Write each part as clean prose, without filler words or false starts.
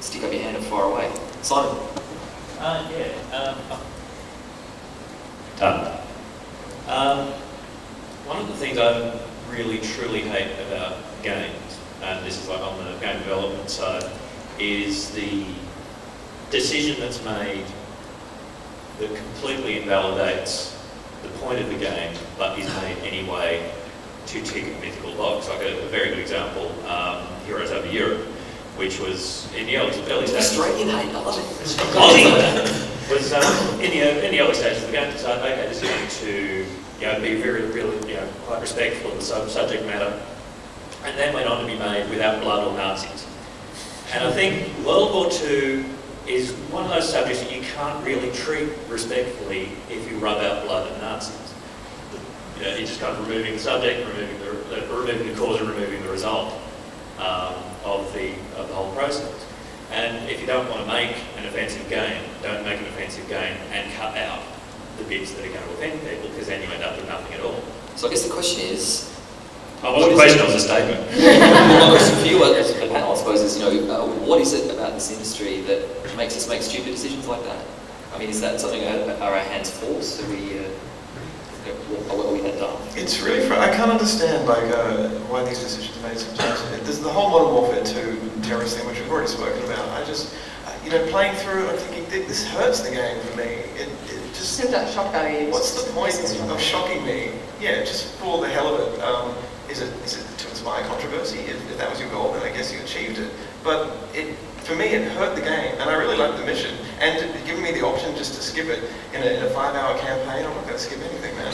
Stick up your hand and fire away. Simon? Done. One of the things I really truly hate about games, and this is like on the game development side, is the decision that's made that completely invalidates the point of the game, but is made anyway to tick a mythical box. Like a very good example, Heroes Over Europe, which was in the early stages. Australian hate, I love it. Was in the early stages of the game, so okay, this is going to be really quite respectful of the subject matter, and then went on to be made without blood or Nazis. And I think World War II is one of those subjects that you can't really treat respectfully if you rub out blood and Nazis. You're just kind of removing the subject, removing the cause, and removing the result of the whole process. And if you don't want to make an offensive game, don't make an offensive game and cut out the bits that are going to offend people, because then you end up with nothing at all. So I guess the question is... I wasn't a question, it was a statement. My question for you as a panel, I suppose, is, what is it about this industry that makes us make stupid decisions like that? I mean, is that something, are our hands forced? Are we that dumb? It's really, I can't understand why these decisions are made sometimes. There's the whole Modern Warfare 2 terrorist thing, which we've already spoken about. I just, playing through it, I'm thinking, this hurts the game for me. It just... That shock value. What's the point of shocking me? Yeah, just for the hell of it. Is it to inspire controversy? If that was your goal, then I guess you achieved it. But for me, it hurt the game, and I really liked the mission. And giving me the option just to skip it in a 5-hour campaign, I'm not going to skip anything, man.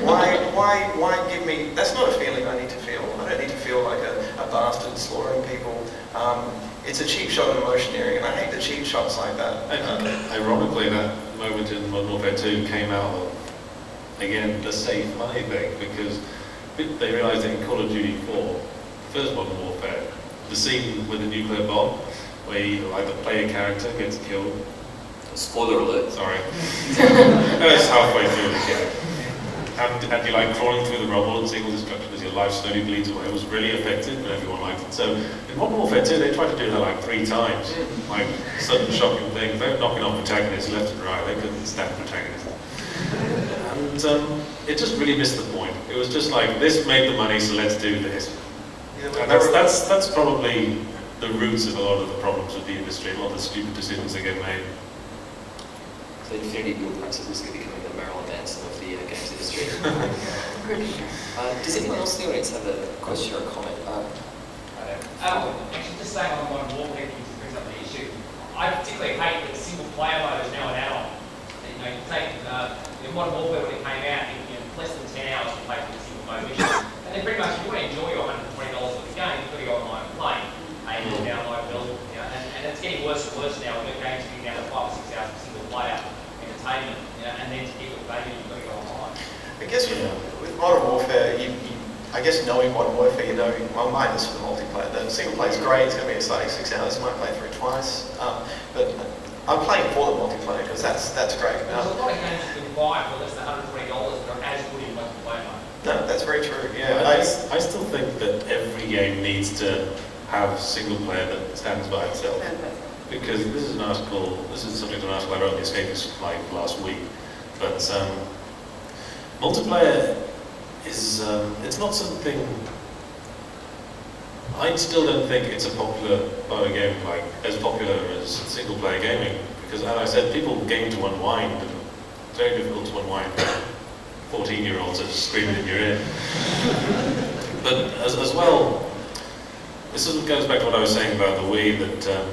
Why give me? That's not a feeling I need to feel. I don't need to feel like a bastard slaughtering people. It's a cheap shot at emotioneering, and I hate the cheap shots like that. Ironically, that moment in Modern Warfare 2 came out of, again, the save money thing, because they realised that in Call of Duty 4, first Modern Warfare, the scene with the nuclear bomb, where the player character gets killed. Spoiler alert. Sorry. That was halfway through the game. And you're crawling through the rubble and seeing all destruction as your life slowly bleeds away. It was really effective, and everyone liked it. So in Modern Warfare 2, they tried to do that 3 times. Sudden shocking things. They were knocking off protagonists left and right. They couldn't stand protagonists. And it just really missed the point. It was just this made the money, so let's do this. And that's probably the roots of a lot of the problems with the industry, a lot of the stupid decisions that get made. So Infinity Build principles could become the Marilyn Manson of the games industry. Does anyone else in the audience have a question or a comment? Actually, just saying on Modern Warfare, to bring up the issue, I particularly hate that the single player mode is now an add-on. You take Modern Warfare when it came out, in less than 10 hours you play through the single mode mission. And then pretty much if you want to enjoy your $120 worth of game, you've got to go online and play. And download build. And it's getting worse and worse now. We've got games getting down to 5 or 6 hours for single player entertainment. And then to get your value, you've got to go online. I guess with Modern Warfare, I guess knowing Modern Warfare, well, mine is for the multiplayer. The single player is great. It's going to be exciting 6 hours. You might play through it twice. But I'm playing for the multiplayer because that's great. There's a lot of games you can buy for less than $120 that are as good in multiplayer mode. No, that's very true. Yeah, I still think that every game needs to have single player that stands by itself. Because this is the subject of an article I wrote in the Escapist last week. But multiplayer is, it's not something, I still don't think it's a popular part of gaming, as popular as single player gaming. Because as I said, people game to unwind, and it's very difficult to unwind 14-year-olds are screaming in your ear. But as well, this goes back to what I was saying about the Wii, that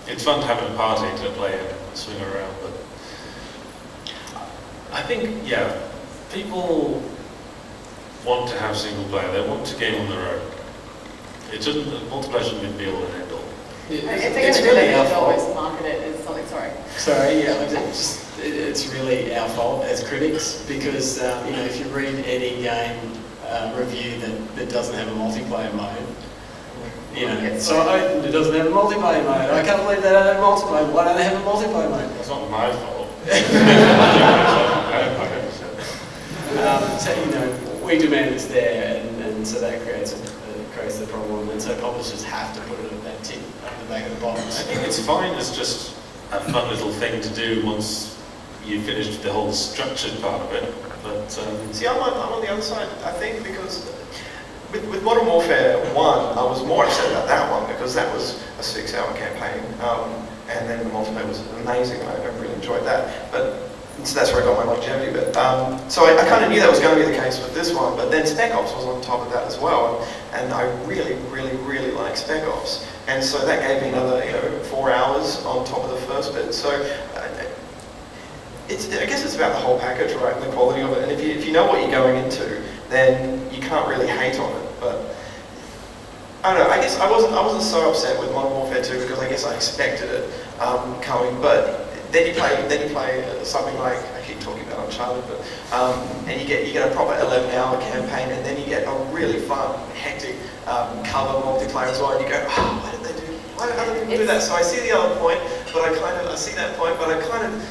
it's fun to have a party to play and swing around, but I think, people want to have single player, they want to game on their own. Multiplayer shouldn't be the all and end all. It's really our fault. Always market it as something, sorry. Sorry, it's really our fault as critics, because if you read any game review that doesn't have a multiplayer mode, so it doesn't have a multiplayer mode. I can't believe they don't have a multiplayer mode. Why don't they have a multiplayer mode? It's not my fault. So we demand it's there, and so that creates the problem, and so publishers have to put it at that tip at the back of the box. I think it's fine as just a fun little thing to do once you finished the whole structured part of it. But see, I'm on the other side. I think because with Modern Warfare 1, I was more upset about that one because that was a 6-hour campaign, and then the multiplayer was amazing. I really enjoyed that. But so that's where I got my longevity bit. So I kind of knew that was going to be the case with this one, but then Spec Ops was on top of that as well, and I really, really, really like Spec Ops, and so that gave me another 4 hours on top of the first bit. So I guess it's about the whole package, right, and the quality of it. And if you know what you're going into, then you can't really hate on it. But I don't know. I guess I wasn't so upset with Modern Warfare 2 because I guess I expected it coming, but. Then you play something like, I keep talking about Uncharted, but and you get a proper 11-hour campaign, and then you get a really fun, hectic cover multiplayer as well, and you go, oh, why did they do? Why did other people do that? So I see the other point, but I see that point, but I kind of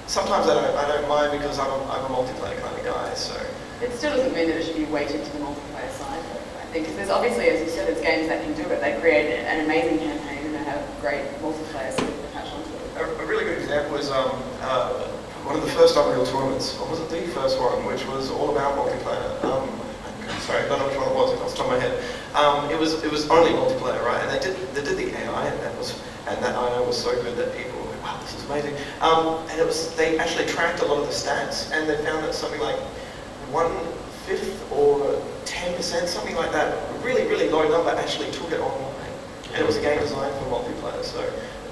sometimes I don't mind because I'm a multiplayer kind of guy. So it still doesn't mean that it should be weighted to the multiplayer side. I think because there's obviously, as you said, there's games that can do it. They create an amazing campaign and they have great multiplayer. So a really good example is one of the first Unreal tournaments, or was it the first one, which was all about multiplayer. Sorry, I don't know which one it was off the top of my head. It was only multiplayer, right? And they did the AI, and that AI was so good that people were like, wow, this is amazing. And they actually tracked a lot of the stats, and they found that something like 1/5 or 10%, something like that, really, really low number, actually took it online. And it was a game designed for multiplayer. So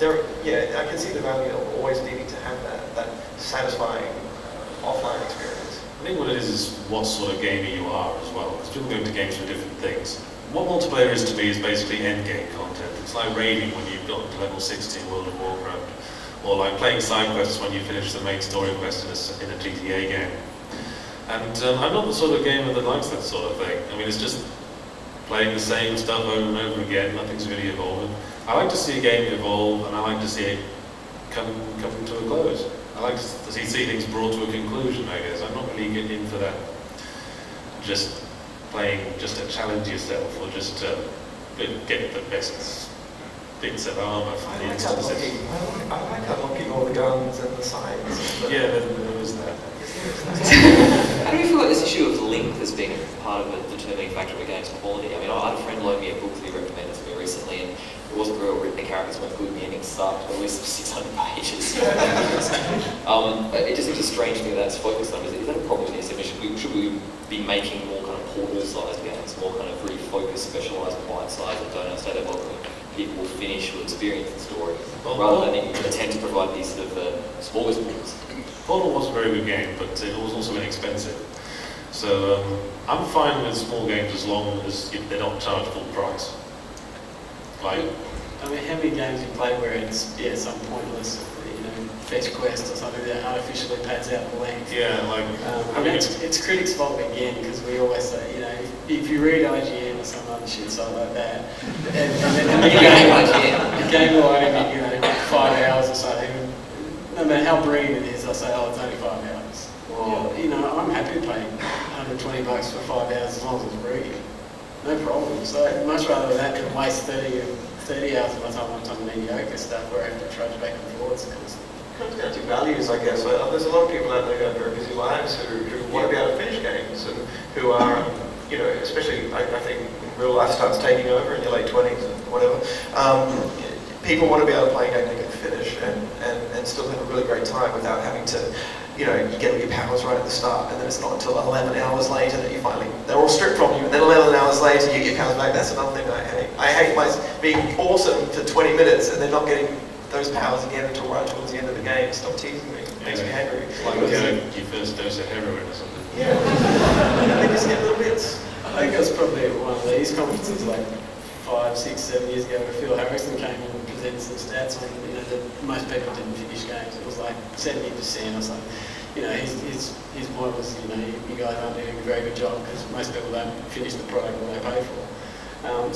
I can see the value of always needing to have that satisfying offline experience. I think what it is what sort of gamer you are as well. Because people go into games for different things. What multiplayer is to me is basically endgame content. It's like raiding when you've gotten to level 60 in World of Warcraft, or like playing side quests when you finish the main story quest in a GTA game. And I'm not the sort of gamer that likes that sort of thing. I mean, it's just playing the same stuff over and over again. Nothing's really evolving. I like to see a game evolve, and I like to see it come to a close. I like to see things brought to a conclusion, I guess. I'm not really getting into that just playing just to challenge yourself or just to get the best bits of armor from the instances. I like unlocking all the guns and the signs. Yeah, there was that. How do you feel like this issue of length as being part of a determining factor of a game's quality? I mean, I had a friend loan me a book that he recommended to me recently, and it wasn't real written, the characters weren't good, the ending sucked, but at least 600 pages. It just seems a strange thing that's focused on. Is that a problem in this? Should we be making more kind of portal-sized games, more kind of really focused, specialised, bite-sized, and don't understand that welcome people will finish or experience the story, rather than attempt to provide these sort of smorgasbords? Portal was a very good game, but it was also inexpensive. So I'm fine with small games as long as they don't charge full price. Like, I mean, how many games you play where it's some pointless, fetch quest or something that artificially pads out the length? Yeah, like I mean, it's critics' fault again because we always say, if you read IGN or some other shit site like that, and then the game will only be 5 hours or something. No matter how brilliant it is, I say, oh, it's only 5 hours. Well, I'm happy to pay $120 for 5 hours as long as it's brilliant. No problem. So I'd much rather that than waste 30 hours of my time on some mediocre stuff where I have to trudge back and forwards constantly. It comes down to values, I guess. There's a lot of people out there who have very busy lives who want to be able to finish games and who are, especially I think real life starts taking over in your late 20s and whatever. People want to be able to play a game they can finish and still have a really great time without having to, you get all your powers right at the start, and then it's not until 11 hours later that they're all stripped from you, and then 11 hours later you get your powers back. That's another thing I hate. I hate being awesome for 20 minutes and then not getting those powers again until right towards the end of the game. Stop teasing me. It makes me angry. Like your first dose of heroin or something. Yeah. And they just get little bits. I think it was probably at one of these conferences like 5, 6, 7 years ago where Phil Harrison came in and presented some stats on that most people didn't finish games. It was like 70% or something. His point was, you guys aren't doing a very good job because most people don't finish the product that they pay for. I don't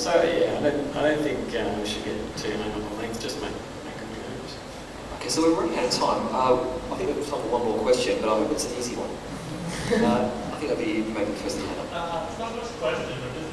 think we should get too hung up on length. Just make good games. Okay, so we're running out of time. I think we have time for one more question, but I hope it's an easy one. I think that'd be maybe the first hand up. It's not much a question, but